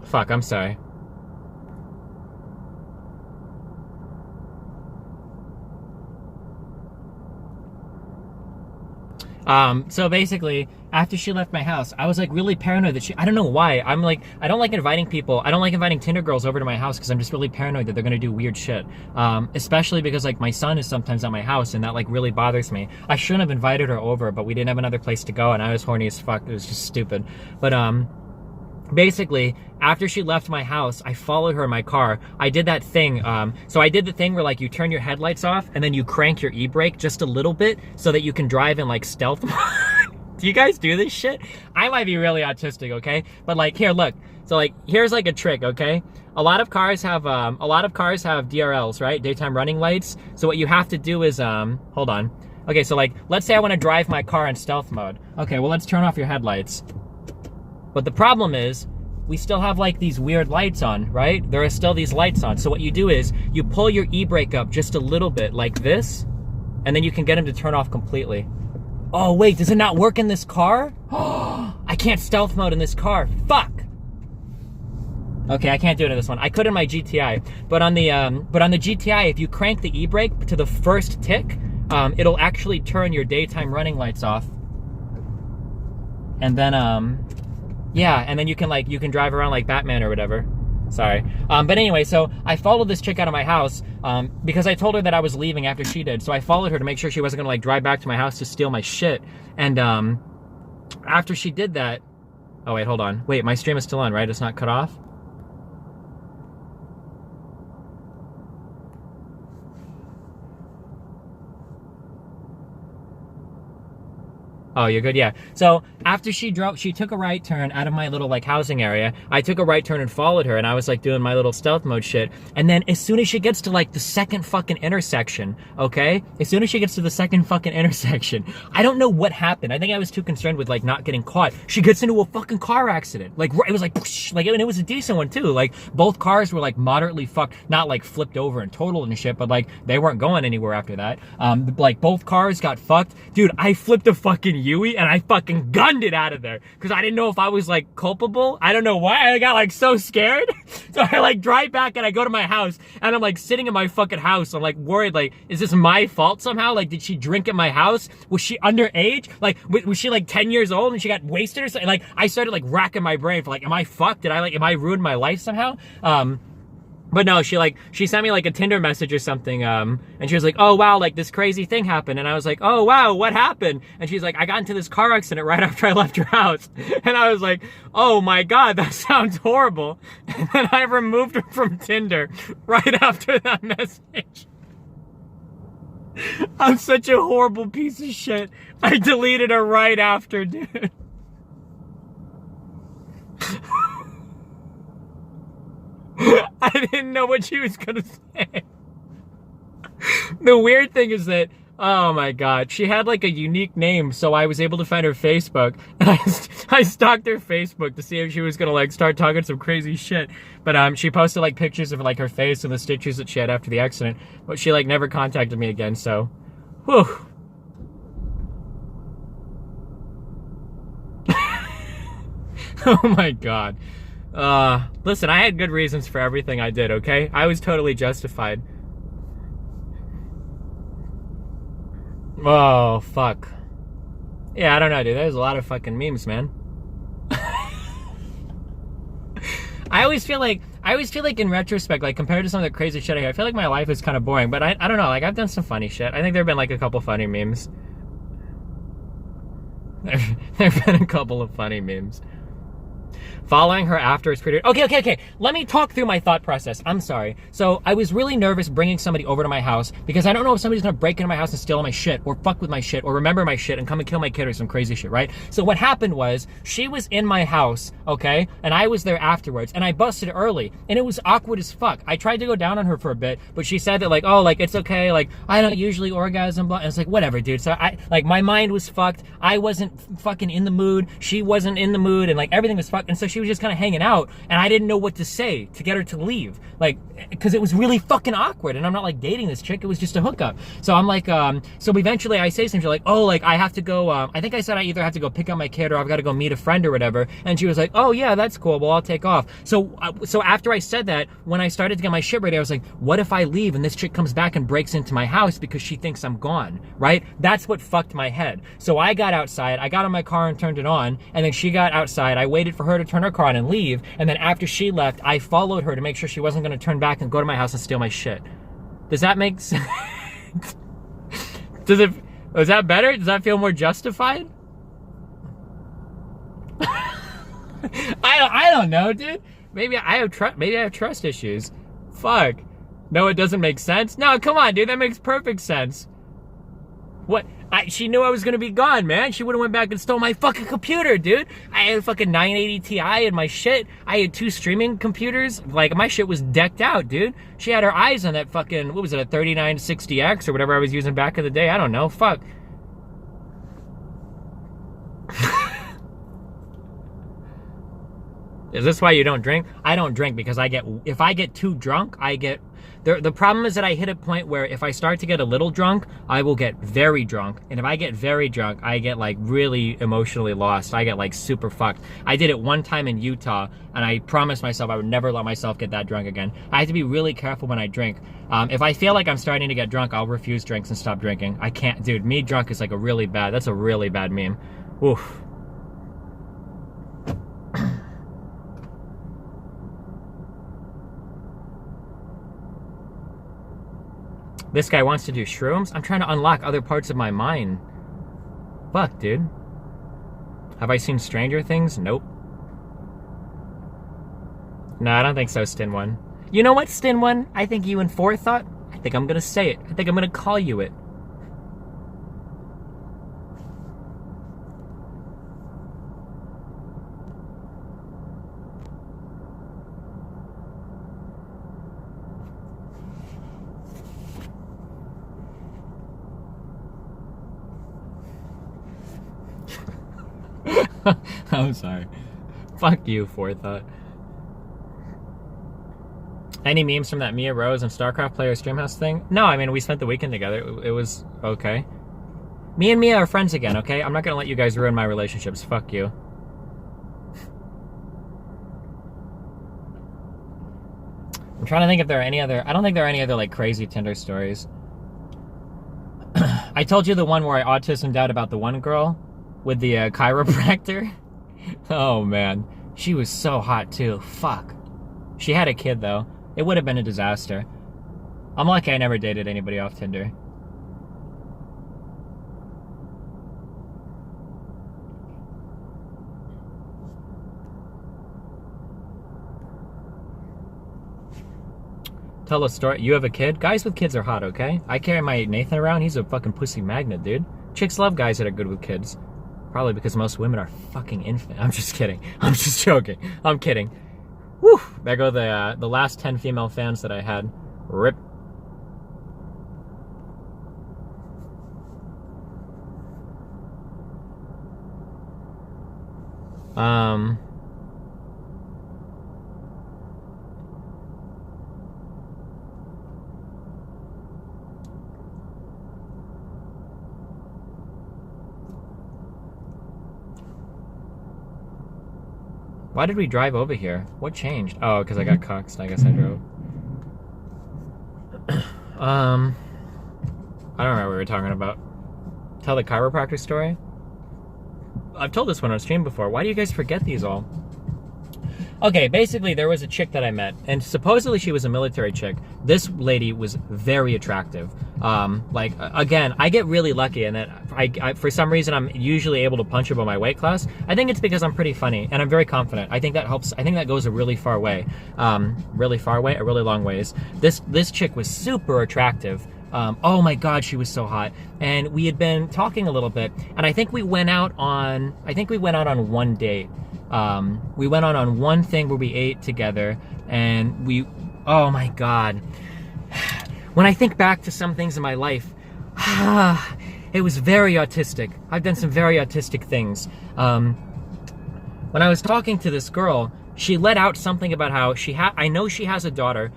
Fuck, I'm sorry. So basically, after she left my house, I was like really paranoid that I don't know why. I'm like, I don't like inviting people. I don't like inviting Tinder girls over to my house because I'm just really paranoid that they're going to do weird shit. Especially because like my son is sometimes at my house and that like really bothers me. I shouldn't have invited her over, but we didn't have another place to go and I was horny as fuck. It was just stupid. But, basically, after she left my house, I followed her in my car. I did that thing. So I did the thing where like you turn your headlights off and then you crank your e-brake just a little bit so that you can drive in like stealth mode. Do you guys do this shit? I might be really autistic, okay? But like, here, look. So like, here's like a trick, okay? A lot of cars have DRLs, right? Daytime running lights. So what you have to do is, hold on. Okay, so like, let's say I want to drive my car in stealth mode. Okay, well, let's turn off your headlights. But the problem is, we still have like these weird lights on, right? There are still these lights on. So what you do is, you pull your e-brake up just a little bit, like this, and then you can get them to turn off completely. Oh wait, does it not work in this car? I can't stealth mode in this car, fuck! Okay, I can't do it in this one. I could in my GTI, but on the GTI, if you crank the e-brake to the first tick, it'll actually turn your daytime running lights off. And then, yeah, and then you can drive around like Batman or whatever. Sorry. But anyway, so I followed this chick out of my house because I told her that I was leaving after she did. So I followed her to make sure she wasn't gonna like drive back to my house to steal my shit. And after she did that, oh wait, hold on. Wait, my stream is still on, right? It's not cut off? Oh, you're good? Yeah. So after she took a right turn out of my little like housing area. I took a right turn and followed her and I was like doing my little stealth mode shit. And then as soon as she gets to like the second fucking intersection, okay? As soon as she gets to the second fucking intersection, I don't know what happened. I think I was too concerned with like not getting caught. She gets into a fucking car accident. Like it was like, whoosh, like, and it was a decent one too. Like both cars were like moderately fucked, not like flipped over and totaled and shit, but like they weren't going anywhere after that. Like both cars got fucked. Dude, I flipped a fucking Yui and I fucking gunned it out of there because I didn't know if I was like culpable. I don't know why. I got like so scared. So I like drive back and I go to my house and I'm like sitting in my fucking house. I'm like worried, like, is this my fault somehow? Like, did she drink at my house? Was she underage? Like, was she like 10 years old and she got wasted or something? Like, I started like racking my brain for like, am I fucked? Am I ruined my life somehow? But no, she sent me like a Tinder message or something, and she was like, oh wow, like this crazy thing happened, and I was like, oh wow, what happened? And she's like, I got into this car accident right after I left your house, and I was like, oh my god, that sounds horrible, and then I removed her from Tinder right after that message. I'm such a horrible piece of shit. I deleted her right after, dude. I didn't know what she was gonna say. The weird thing is that, oh my god, she had like a unique name, so I was able to find her Facebook, and I stalked her Facebook to see if she was gonna like start talking some crazy shit. But she posted like pictures of like her face and the stitches that she had after the accident, but she like never contacted me again, so, whew. Oh my god. Listen, I had good reasons for everything I did, okay? I was totally justified. Oh, fuck. Yeah, I don't know, dude. There's a lot of fucking memes, man. I always feel like in retrospect, like compared to some of the crazy shit I hear, I feel like my life is kind of boring, but I don't know, like I've done some funny shit. I think there have been like a couple funny memes. There've been a couple of funny memes. Following her after is pretty... Okay. Let me talk through my thought process. I'm sorry. So I was really nervous bringing somebody over to my house because I don't know if somebody's gonna break into my house and steal my shit or fuck with my shit or remember my shit and come and kill my kid or some crazy shit, right? So what happened was she was in my house, okay? And I was there afterwards and I busted early and it was awkward as fuck. I tried to go down on her for a bit, but she said that like, oh, like it's okay. Like I don't usually orgasm, blah. And it's like, whatever, dude. So my mind was fucked. I wasn't fucking in the mood. She wasn't in the mood and like everything was fucked. And so like she was just kind of hanging out, and I didn't know what to say to get her to leave. Like, because it was really fucking awkward, and I'm not like dating this chick, it was just a hookup. So I'm like, so eventually I say something like, oh, like I have to go, I think I said I either have to go pick up my kid or I've got to go meet a friend or whatever. And she was like, oh yeah, that's cool, well I'll take off. So after I said that, when I started to get my shit ready, I was like, what if I leave and this chick comes back and breaks into my house because she thinks I'm gone, right? That's what fucked my head. So I got outside, I got in my car and turned it on, and then she got outside, I waited for her to turn her car on and leave, and then after she left, I followed her to make sure she wasn't gonna turn back and go to my house and steal my shit. Does that make sense? Is that better? Does that feel more justified? I don't know, dude. Maybe I have trust issues. Fuck. No, it doesn't make sense. No, come on, dude. That makes perfect sense. What? She knew I was gonna be gone, man. She would've went back and stole my fucking computer, dude. I had a fucking 980 Ti and my shit. I had 2 streaming computers. Like, my shit was decked out, dude. She had her eyes on that fucking, what was it, a 3960X or whatever I was using back in the day. I don't know. Fuck. Is this why you don't drink? I don't drink because if I get too drunk, the problem is that I hit a point where if I start to get a little drunk, I will get very drunk. And if I get very drunk, I get like really emotionally lost. I get like super fucked. I did it one time in Utah, and I promised myself I would never let myself get that drunk again. I have to be really careful when I drink. If I feel like I'm starting to get drunk, I'll refuse drinks and stop drinking. I can't, dude, me drunk is like that's a really bad meme. Oof. This guy wants to do shrooms? I'm trying to unlock other parts of my mind. Fuck, dude. Have I seen Stranger Things? Nope. No, I don't think so, Stin One. You know what, Stin One? I think you in forethought. I think I'm gonna say it. I think I'm gonna call you it. I'm sorry. Fuck you, forethought. Any memes from that Mia Rose and StarCraft player Streamhouse thing? No, I mean, we spent the weekend together. It was okay. Me and Mia are friends again, okay? I'm not gonna let you guys ruin my relationships. Fuck you. I'm trying to think if there are any other... I don't think there are any other, like, crazy Tinder stories. I told you the one where I autismed out about the one girl with the chiropractor. Oh, man. She was so hot, too. Fuck. She had a kid, though. It would have been a disaster. I'm lucky I never dated anybody off Tinder. Tell a story. You have a kid? Guys with kids are hot, okay? I carry my Nathan around. He's a fucking pussy magnet, dude. Chicks love guys that are good with kids. Probably because most women are fucking infant. I'm just kidding. I'm just joking. I'm kidding. Whew. There go the last 10 female fans that I had. Rip. Why did we drive over here? What changed? Oh, because I got cuxed. I guess I drove. I don't know what we were talking about. Tell the chiropractor story? I've told this one on stream before. Why do you guys forget these all? Okay, basically there was a chick that I met, and supposedly she was a military chick. This lady was very attractive. Like, again, I get really lucky in that I for some reason I'm usually able to punch above my weight class. I think it's because I'm pretty funny, and I'm very confident. I think that helps. I think that goes a really far way. Really far way, a really long ways. This chick was super attractive. Oh my God, she was so hot. And we had been talking a little bit, and I think we went out on one date. We went out on one thing where we ate together, and oh my God. When I think back to some things in my life, it was very autistic. I've done some very autistic things. when I was talking to this girl, she let out something about how I know she has a daughter.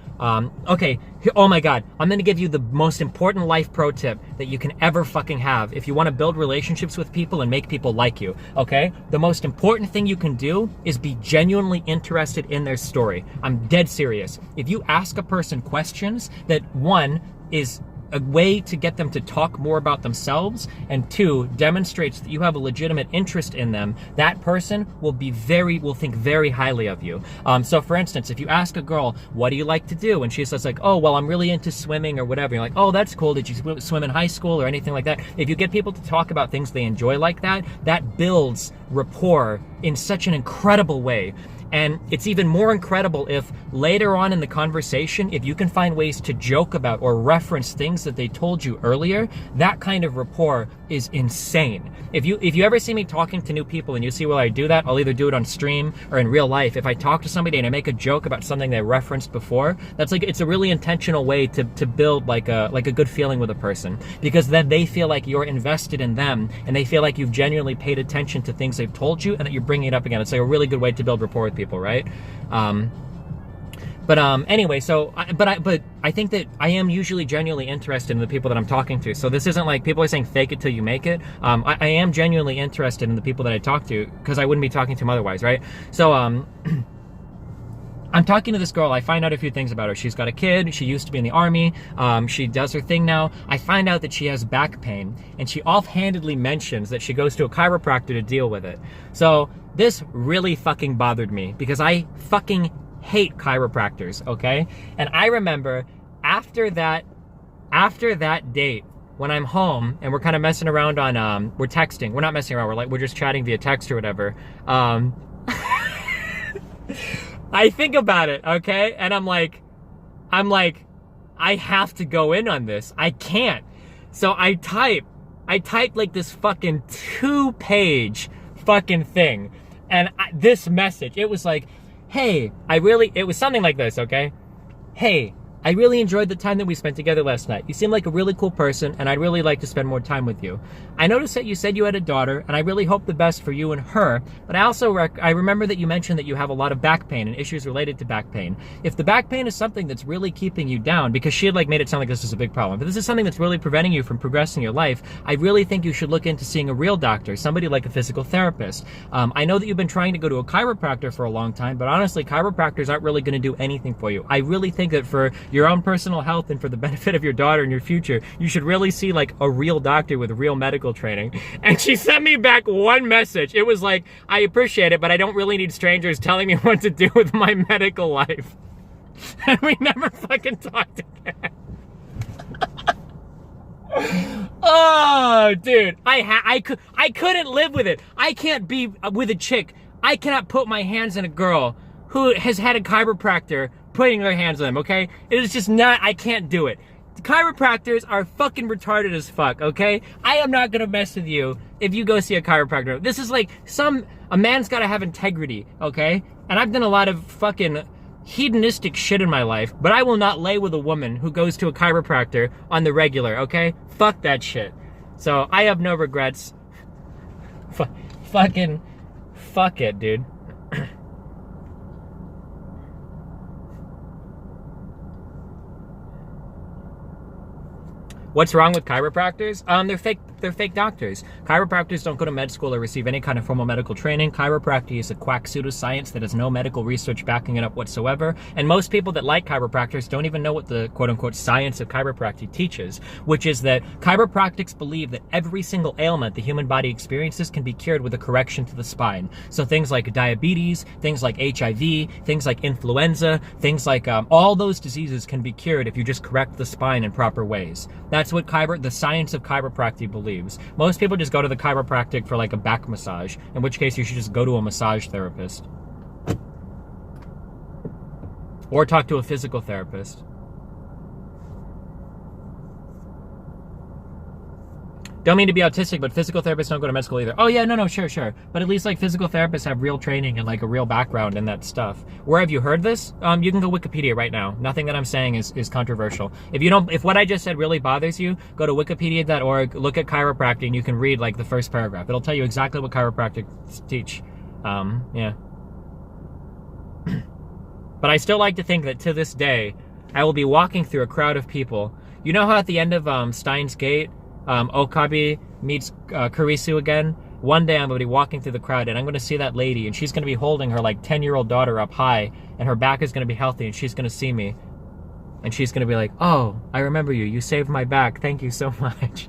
Okay, oh my God, I'm gonna give you the most important life pro tip that you can ever fucking have if you wanna build relationships with people and make people like you, okay? The most important thing you can do is be genuinely interested in their story. I'm dead serious. If you ask a person questions that, one, is a way to get them to talk more about themselves, and two, demonstrates that you have a legitimate interest in them, that person will think very highly of you. So for instance, if you ask a girl, what do you like to do? And she says like, oh, well, I'm really into swimming or whatever. You're like, oh, that's cool. Did you swim in high school or anything like that? If you get people to talk about things they enjoy like that, that builds rapport in such an incredible way. And it's even more incredible if later on in the conversation, if you can find ways to joke about or reference things that they told you earlier, that kind of rapport is insane. If you ever see me talking to new people and you see where I do that, I'll either do it on stream or in real life. If I talk to somebody and I make a joke about something they referenced before, that's like, it's a really intentional way to build like a good feeling with a person, because then they feel like you're invested in them and they feel like you've genuinely paid attention to things they've told you and that you're bringing it up again. It's like a really good way to build rapport with people, right? Anyway, so I think that I am usually genuinely interested in the people that I'm talking to. So this isn't like people are saying fake it till you make it. I am genuinely interested in the people that I talk to, because I wouldn't be talking to them otherwise, right? So I'm talking to this girl. I find out a few things about her. She's got a kid. She used to be in the army. She does her thing now. I find out that she has back pain, and she offhandedly mentions that she goes to a chiropractor to deal with it. So this really fucking bothered me, because I fucking hate chiropractors, okay? And I remember after that date, when I'm home and we're kind of messing around on, we're texting. We're not messing around. We're just chatting via text or whatever. I think about it, okay? And I'm like, I have to go in on this. I can't. So I type like this fucking 2-page fucking thing. And this message, it was like, hey, it was something like this, okay? Hey, I really enjoyed the time that we spent together last night. You seem like a really cool person, and I'd really like to spend more time with you. I noticed that you said you had a daughter, and I really hope the best for you and her, but I remember that you mentioned that you have a lot of back pain and issues related to back pain. If the back pain is something that's really keeping you down, because she had like made it sound like this is a big problem, but this is something that's really preventing you from progressing your life, I really think you should look into seeing a real doctor, somebody like a physical therapist. I know that you've been trying to go to a chiropractor for a long time, but honestly, chiropractors aren't really going to do anything for you. I really think that for your own personal health and for the benefit of your daughter and your future, you should really see like a real doctor with real medical training. And she sent me back one message. It was like, I appreciate it, but I don't really need strangers telling me what to do with my medical life. And we never fucking talked again. Oh, dude, I couldn't live with it. I can't be with a chick. I cannot put my hands on a girl who has had a chiropractor putting their hands on them, okay? It is just not, I can't do it. The chiropractors are fucking retarded as fuck, okay? I am not gonna mess with you if you go see a chiropractor. This is like a man's gotta have integrity, okay? And I've done a lot of fucking hedonistic shit in my life, but I will not lay with a woman who goes to a chiropractor on the regular, okay? Fuck that shit. So I have no regrets. Fucking fuck it, dude. What's wrong with chiropractors? They're fake doctors. Chiropractors don't go to med school or receive any kind of formal medical training. Chiropractic is a quack pseudoscience that has no medical research backing it up whatsoever. And most people that like chiropractors don't even know what the quote-unquote science of chiropractic teaches, which is that chiropractics believe that every single ailment the human body experiences can be cured with a correction to the spine. So things like diabetes, things like HIV, things like influenza, things like all those diseases can be cured if you just correct the spine in proper ways. That's what the science of chiropractic believes. Most people just go to the chiropractic for like a back massage, in which case you should just go to a massage therapist. Or talk to a physical therapist. Don't mean to be autistic, but physical therapists don't go to med school either. Oh yeah, no, sure. But at least like physical therapists have real training and like a real background in that stuff. Where have you heard this? You can go Wikipedia right now. Nothing that I'm saying is controversial. If what I just said really bothers you, go to wikipedia.org, look at chiropractic, and you can read like the first paragraph. It'll tell you exactly what chiropractic teach. Yeah. But I still like to think that to this day, I will be walking through a crowd of people. You know how at the end of Steins Gate, Okabe meets Kurisu again? One day I'm going to be walking through the crowd and I'm going to see that lady and she's going to be holding her like 10-year-old daughter up high and her back is going to be healthy and she's going to see me. And she's going to be like, oh, I remember you. You saved my back. Thank you so much.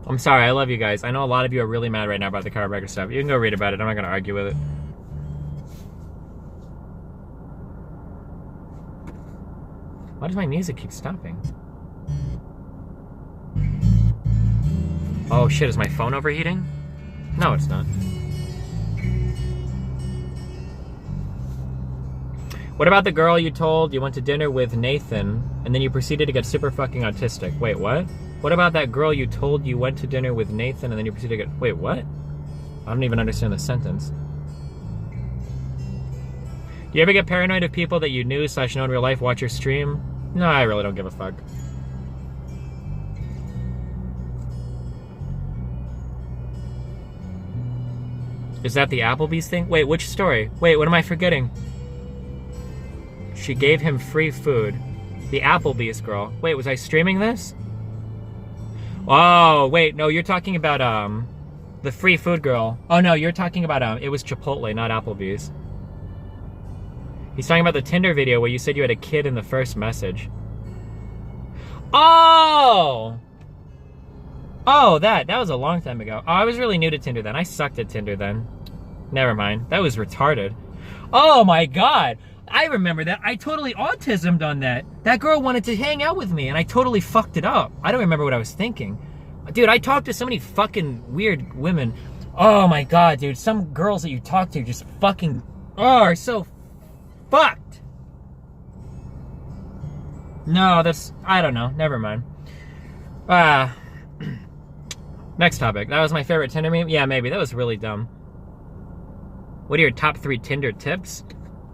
I'm sorry, I love you guys. I know a lot of you are really mad right now about the chiropractor stuff. You can go read about it. I'm not going to argue with it. Why does my music keep stopping? Oh shit, is my phone overheating? No, it's not. What about the girl you told you went to dinner with Nathan and then you proceeded to get super fucking autistic? Wait, what? What about that girl you told you went to dinner with Nathan and then you proceeded to get... Wait, what? I don't even understand the sentence. Do you ever get paranoid of people that you knew / know in real life watch your stream? No, I really don't give a fuck. Is that the Applebee's thing? Wait, which story? Wait, what am I forgetting? She gave him free food. The Applebee's girl. Wait, was I streaming this? Oh, wait, no, you're talking about, the free food girl. Oh, no, you're talking about, it was Chipotle, not Applebee's. He's talking about the Tinder video where you said you had a kid in the first message. Oh! Oh, that was a long time ago. Oh, I was really new to Tinder then. I sucked at Tinder then. Never mind. That was retarded. Oh my god! I remember that. I totally autismed on that. That girl wanted to hang out with me and I totally fucked it up. I don't remember what I was thinking. Dude, I talked to so many fucking weird women. Oh my god, dude. Some girls that you talk to just fucking are so fucked. No, that's... I don't know. Never mind. Next topic. That was my favorite Tinder meme? Yeah, maybe. That was really dumb. What are your top 3 Tinder tips?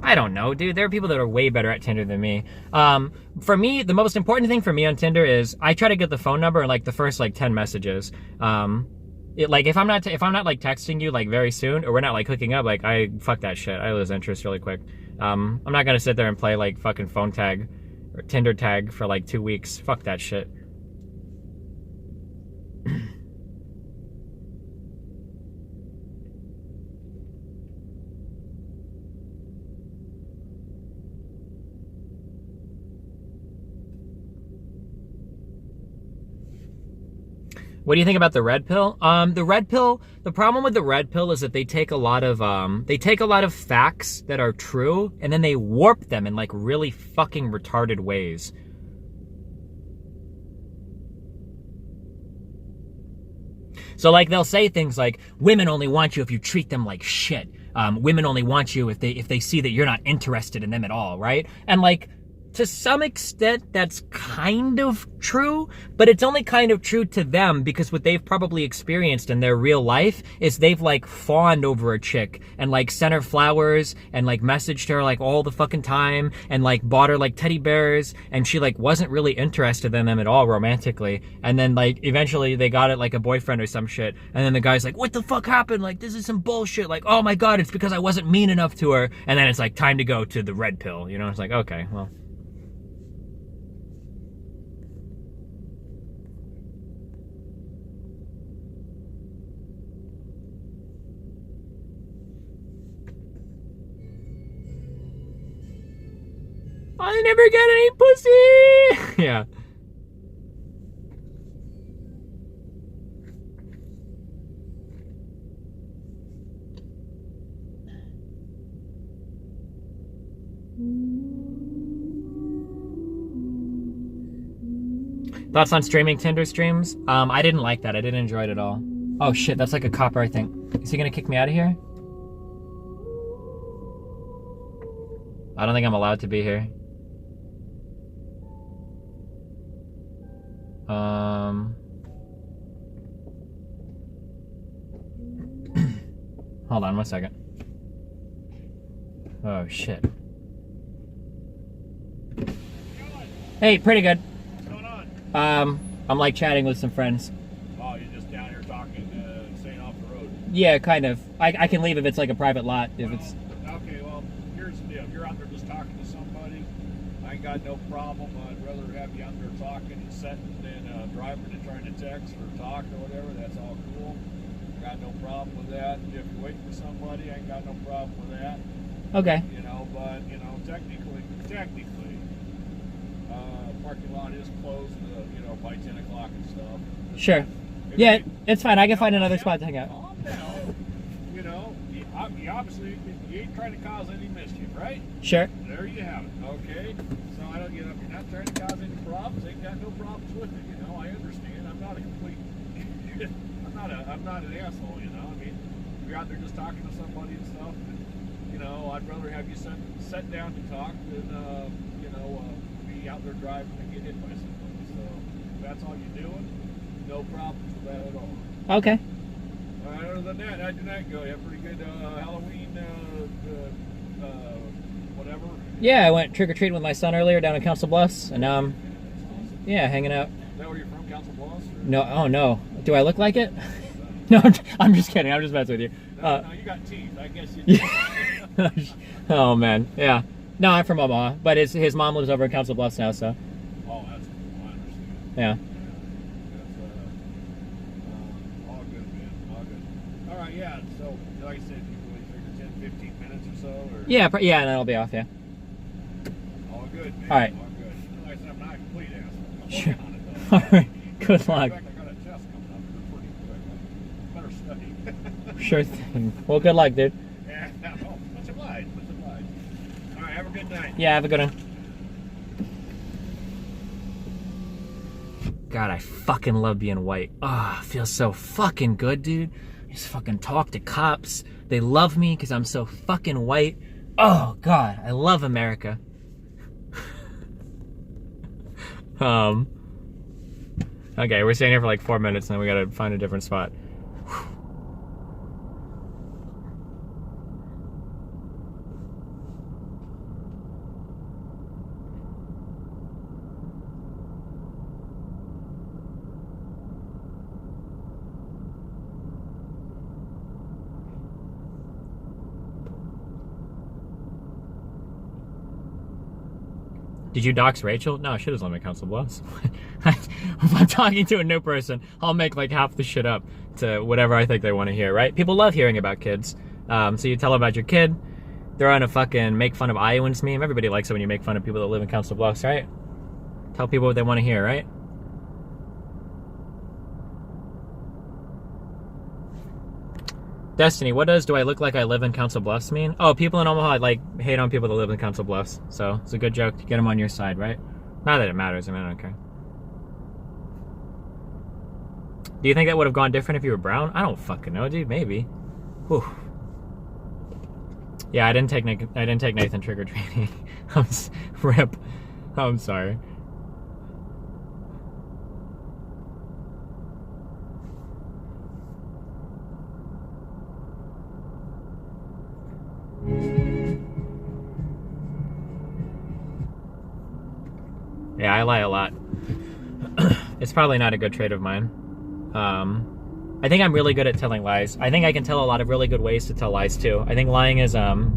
I don't know, dude. There are people that are way better at Tinder than me. For me, the most important thing for me on Tinder is I try to get the phone number in like the first like 10 messages. Like if I'm not like texting you like very soon or we're not like hooking up, like I fuck that shit. I lose interest really quick. I'm not gonna sit there and play like fucking phone tag or Tinder tag for like 2 weeks. Fuck that shit. What do you think about the red pill? The red pill, the problem with the red pill is that they take a lot of facts that are true and then they warp them in like really fucking retarded ways. So like they'll say things like, women only want you if you treat them like shit. Women only want you if they see that you're not interested in them at all, right? And like, to some extent, that's kind of true, but it's only kind of true to them because what they've probably experienced in their real life is they've like fawned over a chick and like sent her flowers and like messaged her like all the fucking time and like bought her like teddy bears and she like wasn't really interested in them at all romantically. And then like eventually they got it like a boyfriend or some shit. And then the guy's like, what the fuck happened? Like this is some bullshit. Like, oh my God, it's because I wasn't mean enough to her. And then it's like time to go to the red pill. You know, it's like, okay, well. I never get any pussy! Yeah. Thoughts on streaming Tinder streams? I didn't like that. I didn't enjoy it at all. Oh shit, that's like a copper, I think. Is he gonna kick me out of here? I don't think I'm allowed to be here. Hold on 1 second. Oh shit. Hey, pretty good. What's going on? I'm like chatting with some friends. Oh, you're just down here talking, staying off the road. Yeah, kind of. I can leave if it's like a private lot. If it's Okay, well, here's the deal. If you're out there just talking to somebody, I ain't got no problem. I'd rather have you out there talking and setting than driving and trying to text or talk or whatever. That's all cool. Got no problem with that. If you're waiting for somebody, I ain't got no problem with that. okay. You know, but, you know, technically, parking lot is closed, you know, by 10 o'clock and stuff. Sure. Yeah, it's fine. I can find another spot to hang out. Calm down. You know, you obviously, you ain't trying to cause any mischief, right? Sure. There you have it. Okay. So I don't, you know, if you're not trying to cause any problems, ain't got no problems with it. You know, I understand. I'm not a complete. I'm not an asshole. You know, I mean, if you're out there just talking to somebody and stuff, and, you know, I'd rather have you sit down to talk than, you know, be out there driving and get hit by somebody. So if that's all you're doing, no problems with that at all. Okay. Other than that, how'd your night go? You have pretty good Halloween, whatever? Yeah, I went trick-or-treating with my son earlier down in Council Bluffs, and That's awesome. yeah, hanging out. Is that where you're from, Council Bluffs? Or? No, oh no. Do I look like it? No, I'm just kidding. I'm just messing with you. No, you got teeth. I guess you do. Oh man, yeah. No, I'm from Omaha, but his mom lives over in Council Bluffs now, so Oh, that's cool. I understand. yeah. That's all good, man. All good. All right, yeah. So, like I said, you really figure 10, 15 minutes or so? Or? Yeah, yeah, and then I'll be off, yeah. All good, man. All right. All good. Like I said, I'm not a complete asshole. I'm Sure. working on it, though. All right. Good luck. In fact, I got a test coming up pretty quick. Better study. Sure thing. Well, good luck, dude. Yeah, no, much obliged. Much obliged. All right, have a good night. Yeah, have a good one. God, I fucking love being white. Ah, oh, feels so fucking good, dude. I just fucking talk to cops. They love me because I'm so fucking white. Oh, God, I love America. Okay, we're staying here for like 4 minutes and then we gotta find a different spot. Did you dox Rachel? No, she doesn't live in Council Bluffs. If I'm talking to a new person, I'll make like half the shit up to whatever I think they want to hear, right? People love hearing about kids. So you tell them about your kid, they're on a fucking make fun of Iowans meme. Everybody likes it when you make fun of people that live in Council Bluffs, right? Tell people what they want to hear, right? Destiny, what do I look like I live in Council Bluffs mean? Oh, people in Omaha like hate on people that live in Council Bluffs. So it's a good joke to get them on your side, right? Not that it matters. I mean, I don't care. Do you think that would have gone different if you were brown? I don't fucking know, dude. Maybe. Whew. Yeah, I didn't take Nathan trick or treating. Rip. I'm sorry. Yeah, I lie a lot. It's probably not a good trait of mine. I think I'm really good at telling lies. I think I can tell a lot of really good ways to tell lies too. I think lying is, I'm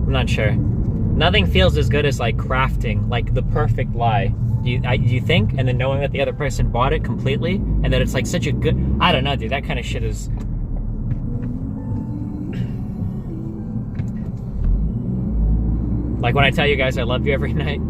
not sure. Nothing feels as good as like crafting, like the perfect lie. Do you think? And then knowing that the other person bought it completely and that it's like such a good, I don't know, dude, that kind of shit is... Like when I tell you guys I love you every night.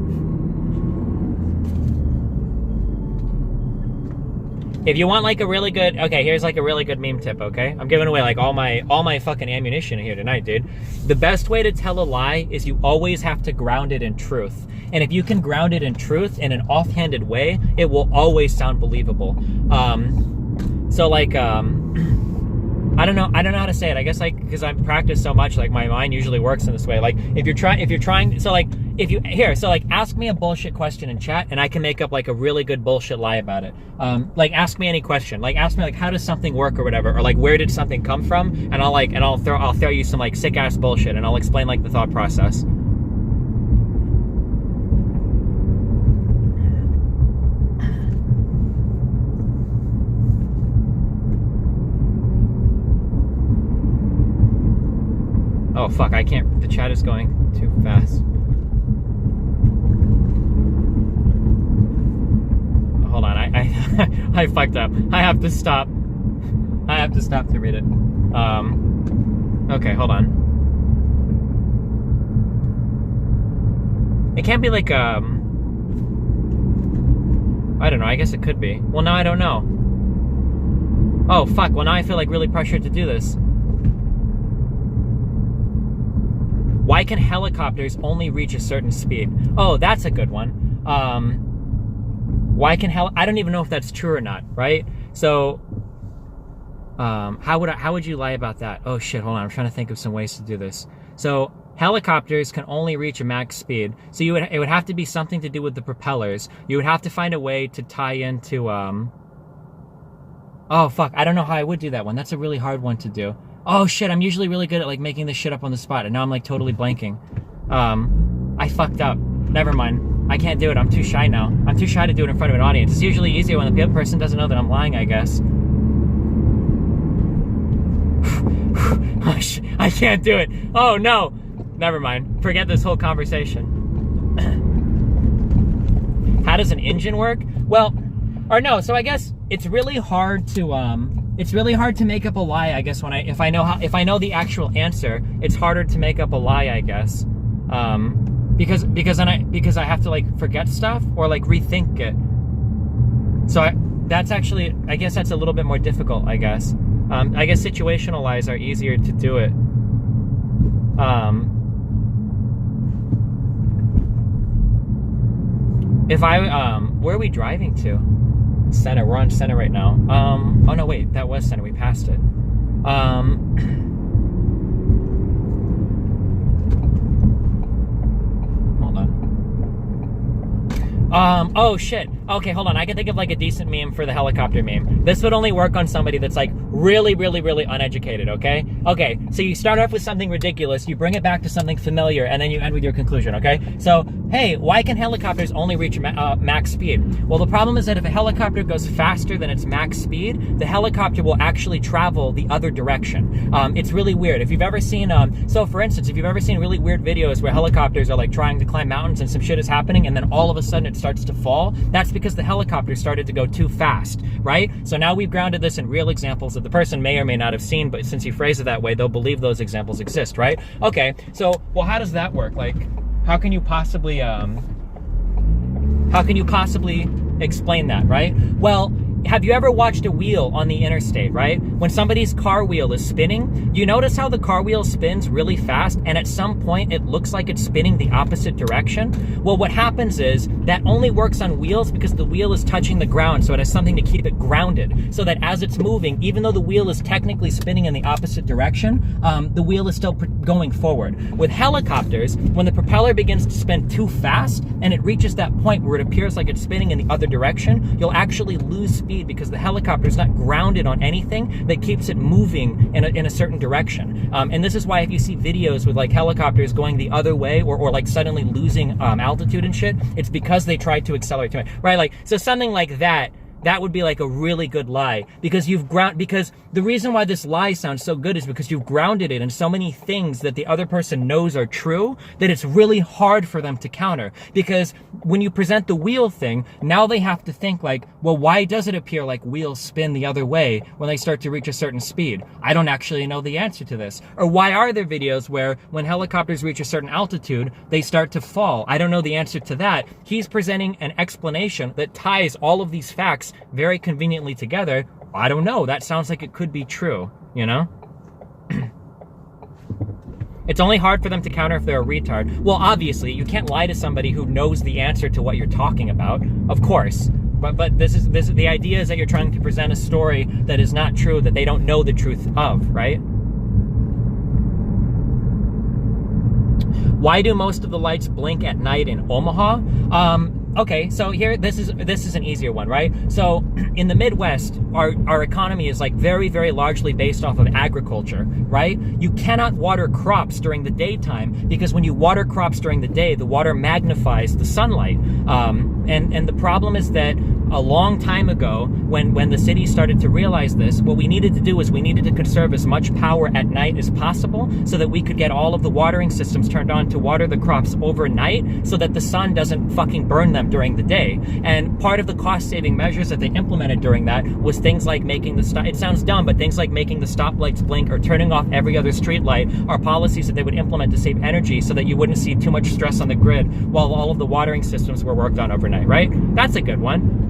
If you want like a really good, okay, here's like a really good meme tip, okay? I'm giving away like all my fucking ammunition here tonight, dude. The best way to tell a lie is you always have to ground it in truth. And if you can ground it in truth in an offhanded way, it will always sound believable. So like, I don't know how to say it. I guess like, because I've practiced so much, like my mind usually works in this way. Like if you're trying, so like, if you here, so like ask me a bullshit question in chat and I can make up like a really good bullshit lie about it. Like ask me any question. Like ask me like how does something work or whatever, or like where did something come from, and I'll throw you some like sick ass bullshit and I'll explain like the thought process. Oh fuck, I can't, the chat is going too fast. Hold on, I fucked up. I have to stop. I have to stop to read it. Okay, hold on. It can't be like, I don't know, I guess it could be. Well, now I don't know. Oh fuck, well now I feel like really pressured to do this. Why can helicopters only reach a certain speed? Oh, that's a good one. Why can I don't even know if that's true or not, right? So, how would you lie about that? Oh shit, hold on, I'm trying to think of some ways to do this. So, helicopters can only reach a max speed. So it would have to be something to do with the propellers. You would have to find a way to tie into, oh fuck, I don't know how I would do that one. That's a really hard one to do. Oh shit, I'm usually really good at like making this shit up on the spot, and now I'm like totally blanking. I fucked up. Never mind. I can't do it. I'm too shy now. I'm too shy to do it in front of an audience. It's usually easier when the other person doesn't know that I'm lying, I guess. I can't do it. Oh no. Never mind. Forget this whole conversation. How does an engine work? Well, or no, so I guess it's really hard to make up a lie, I guess, if I know the actual answer, it's harder to make up a lie, I guess. Because I have to like forget stuff or like rethink it. So I guess that's a little bit more difficult, I guess. I guess situational lies are easier to do it. Where are we driving to? Center. We're on Center right now. Oh no, wait, that was Center. We passed it. Hold on. Oh shit. Okay, hold on. I can think of like a decent meme for the helicopter meme. This would only work on somebody that's like really, really, really uneducated, okay? Okay, so you start off with something ridiculous, you bring it back to something familiar, and then you end with your conclusion, okay? So, hey, why can helicopters only reach max speed? Well, the problem is that if a helicopter goes faster than its max speed, the helicopter will actually travel the other direction. It's really weird. If you've ever seen, so for instance, if you've ever seen really weird videos where helicopters are like trying to climb mountains and some shit is happening and then all of a sudden it starts to fall, that's because the helicopter started to go too fast, right? So now we've grounded this in real examples that the person may or may not have seen, but since you phrase it that way, they'll believe those examples exist, right? Okay, so, well, how does that work? Like, how can you possibly explain that, right? Well, have you ever watched a wheel on the interstate, right? When somebody's car wheel is spinning, you notice how the car wheel spins really fast and at some point it looks like it's spinning the opposite direction? Well, what happens is that only works on wheels because the wheel is touching the ground, so it has something to keep it grounded, so that as it's moving, even though the wheel is technically spinning in the opposite direction, the wheel is still going forward. With helicopters, when the propeller begins to spin too fast and it reaches that point where it appears like it's spinning in the other direction, you'll actually lose speed because the helicopter is not grounded on anything that keeps it moving in a certain direction. And this is why if you see videos with like helicopters going the other way or like suddenly losing altitude and shit, it's because they tried to accelerate too much, right? Like, so something like that would be like a really good lie because because the reason why this lie sounds so good is because you've grounded it in so many things that the other person knows are true that it's really hard for them to counter. Because when you present the wheel thing, now they have to think like, well, why does it appear like wheels spin the other way when they start to reach a certain speed? I don't actually know the answer to this. Or why are there videos where when helicopters reach a certain altitude, they start to fall? I don't know the answer to that. He's presenting an explanation that ties all of these facts very conveniently together. I don't know. That sounds like it could be true, you know? It's only hard for them to counter if they're a retard. Well, obviously, you can't lie to somebody who knows the answer to what you're talking about, of course. But this is the idea is that you're trying to present a story that is not true, that they don't know the truth of, right? Why do most of the lights blink at night in Omaha? Okay, so here, this is an easier one, right? So in the Midwest, our economy is like very, very largely based off of agriculture, right? You cannot water crops during the daytime because when you water crops during the day, the water magnifies the sunlight. And the problem is that a long time ago, when the city started to realize this, what we needed to do is we needed to conserve as much power at night as possible so that we could get all of the watering systems turned on to water the crops overnight so that the sun doesn't fucking burn them during the day. And part of the cost-saving measures that they implemented during that was things like making it sounds dumb, but things like making the stoplights blink or turning off every other street light are policies that they would implement to save energy so that you wouldn't see too much stress on the grid while all of the watering systems were worked on overnight, right? That's a good one.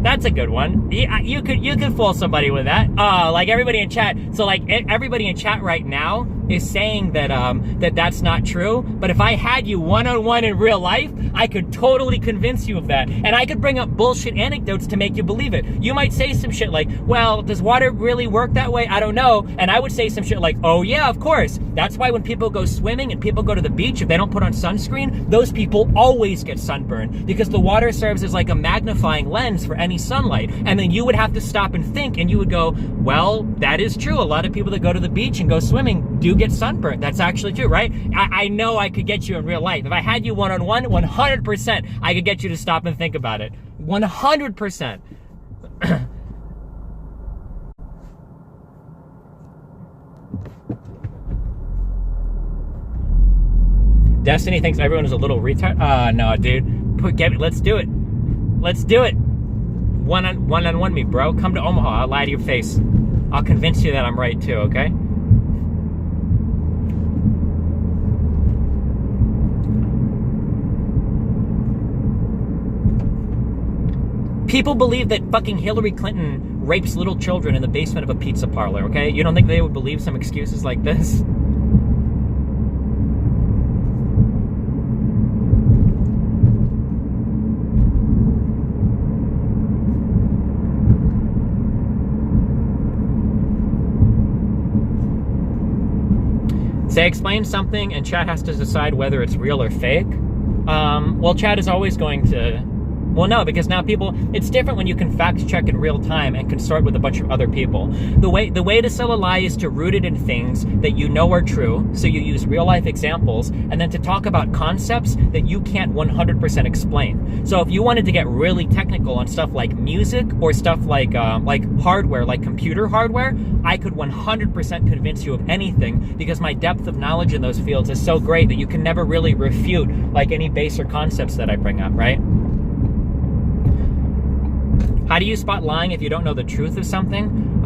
That's a good one. You could fool somebody with that. Like everybody in chat. So like everybody in chat right now is saying that that's not true. But if I had you one-on-one in real life, I could totally convince you of that. And I could bring up bullshit anecdotes to make you believe it. You might say some shit like, well, does water really work that way? I don't know. And I would say some shit like, oh yeah, of course. That's why when people go swimming and people go to the beach, if they don't put on sunscreen, those people always get sunburned because the water serves as like a magnifying lens for any sunlight. And then you would have to stop and think and you would go, well, that is true. A lot of people that go to the beach and go swimming do get sunburned. That's actually true, right? I know I could get you in real life. If I had you one-on-one, 100%, I could get you to stop and think about it. 100%. Destiny thinks everyone is a little retard. No, dude. Let's do it. Let's do it. One-on-one me, bro. Come to Omaha. I'll lie to your face. I'll convince you that I'm right too, okay? People believe that fucking Hillary Clinton rapes little children in the basement of a pizza parlor, okay? You don't think they would believe some excuses like this? Say explain something and chat has to decide whether it's real or fake. Well, chat is always going to... Well, no, because now it's different when you can fact check in real time and consort with a bunch of other people. The way to sell a lie is to root it in things that you know are true, so you use real life examples, and then to talk about concepts that you can't 100% explain. So if you wanted to get really technical on stuff like music or stuff like hardware, like computer hardware, I could 100% convince you of anything because my depth of knowledge in those fields is so great that you can never really refute like any baser concepts that I bring up, right? How do you spot lying if you don't know the truth of something?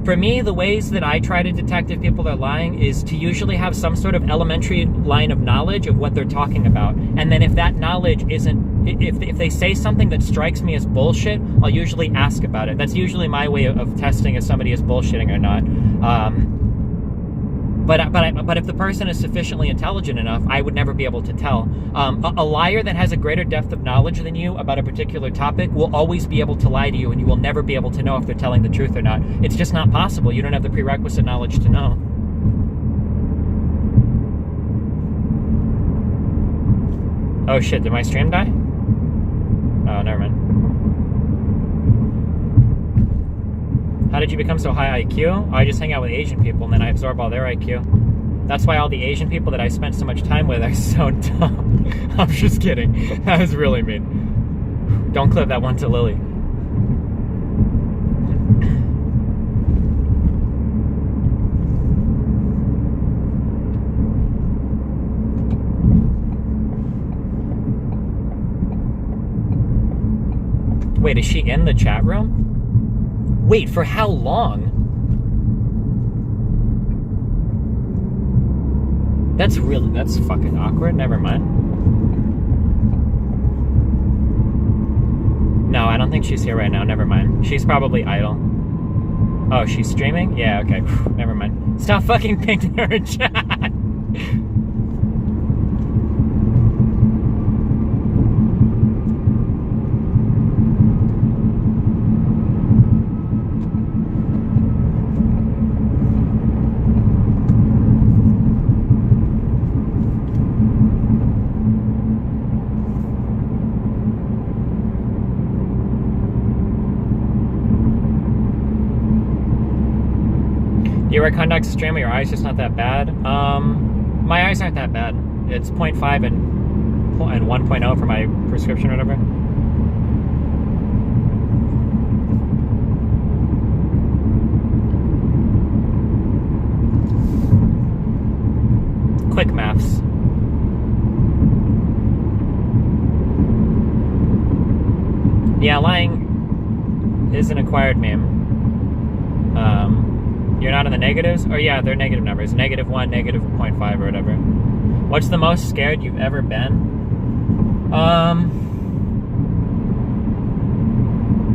For me, the ways that I try to detect if people are lying is to usually have some sort of elementary line of knowledge of what they're talking about. And then if that knowledge isn't, if they say something that strikes me as bullshit, I'll usually ask about it. That's usually my way of testing if somebody is bullshitting or not. But if the person is sufficiently intelligent enough, I would never be able to tell. A liar that has a greater depth of knowledge than you about a particular topic will always be able to lie to you, and you will never be able to know if they're telling the truth or not. It's just not possible. You don't have the prerequisite knowledge to know. Oh shit, did my stream die? Oh, never mind. How did you become so high IQ? I just hang out with Asian people and then I absorb all their IQ. That's why all the Asian people that I spent so much time with are so dumb. I'm just kidding. That was really mean. Don't clip that one to Lily. Wait, is she in the chat room? Wait, for how long? That's fucking awkward. Never mind. No, I don't think she's here right now. Never mind. She's probably idle. Oh, she's streaming? Yeah, okay. Never mind. Stop fucking pinging her in chat. You wear contacts extremely, your eyes just not that bad. My eyes aren't that bad. It's 0.5 and 1.0 for my prescription or whatever. Quick maths. Yeah, lying is an acquired meme. You're not in the negatives? Or yeah, they're negative numbers. -1, -0.5 or whatever. What's the most scared you've ever been?